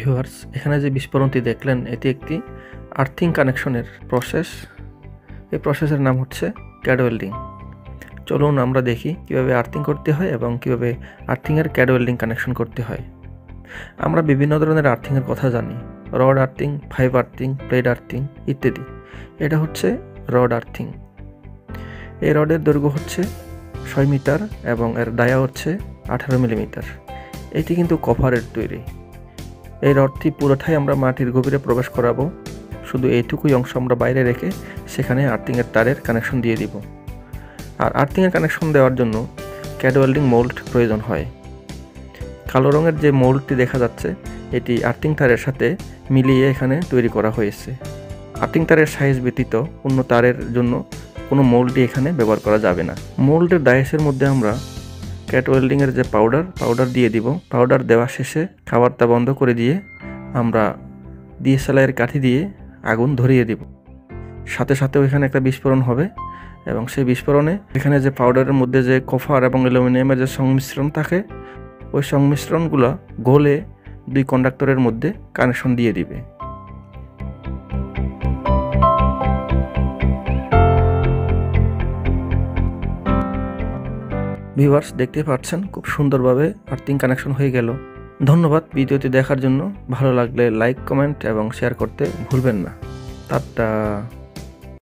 Viewers, এখানে যে বিস্ফোরণটি দেখলেন এটি একটি আর্থিং কানেকশনের প্রসেস। এই প্রসেসের নাম হচ্ছে ক্যাড ওয়েল্ডিং। চলুন আমরা দেখি কিভাবে আর্থিং করতে হয় এবং কিভাবে আর্থিংয়ের ক্যাড ওয়েল্ডিং কানেকশন করতে হয়। আমরা বিভিন্ন ধরনের আর্থিংয়ের কথা জানি, rod earthing, five earthing, plate earthing ইত্যাদি। এটা হচ্ছে রড আর্থিং। এই রডের দৈর্ঘ্য হচ্ছে 6 মিটার এবং এর ডায়া হচ্ছে 18 মিলিমিটার। এটি কিন্তু কপারের তৈরি। এই রডটি পুরোটাই আমরা মাটির গভীরে প্রবেশ করাবো। শুধু এইটুকুই অংশ আমরা বাইরে রেখে সেখানে আর্থিংয়ের তারের কানেকশন দিয়ে দিব। আর আর্থিংয়ের কানেকশন দেওয়ার জন্য ক্যাড ওয়েল্ডিং মোল্ড প্রয়োজন হয়। কালো রঙের যে মোল্ডটি দেখা যাচ্ছে এটি আর্থিং তারের সাথে মিলিয়ে এখানে তৈরি করা হয়েছে। আর্থিং তারের সাইজ ব্যতীত অন্য তারের জন্য কোনো মোল্ডই এখানে ব্যবহার করা যাবে না। মোল্ডের ডায়াসের মধ্যে আমরা ক্যাড ওয়েল্ডিংয়ের যে পাউডার দিয়ে দিব। পাউডার দেওয়া শেষে খাবারটা বন্ধ করে দিয়ে আমরা ডিএসএলআর কাঠি দিয়ে আগুন ধরিয়ে দিব। সাথে সাথেও এখানে একটা বিস্ফোরণ হবে এবং সেই বিস্ফোরণে এখানে যে পাউডারের মধ্যে যে কপার এবং অ্যালুমিনিয়ামের যে সংমিশ্রণ থাকে ওই সংমিশ্রণগুলো গলে 2 কন্ডাক্টরের মধ্যে কানেকশন দিয়ে দিবে। ভিউয়ার্স, দেখতে পাচ্ছেন খুব সুন্দরভাবে আর্থিং কানেকশন হয়ে গেল। ধন্যবাদ ভিডিওটি দেখার জন্য। ভালো লাগলে লাইক, কমেন্ট এবং শেয়ার করতে ভুলবেন না। টাটা।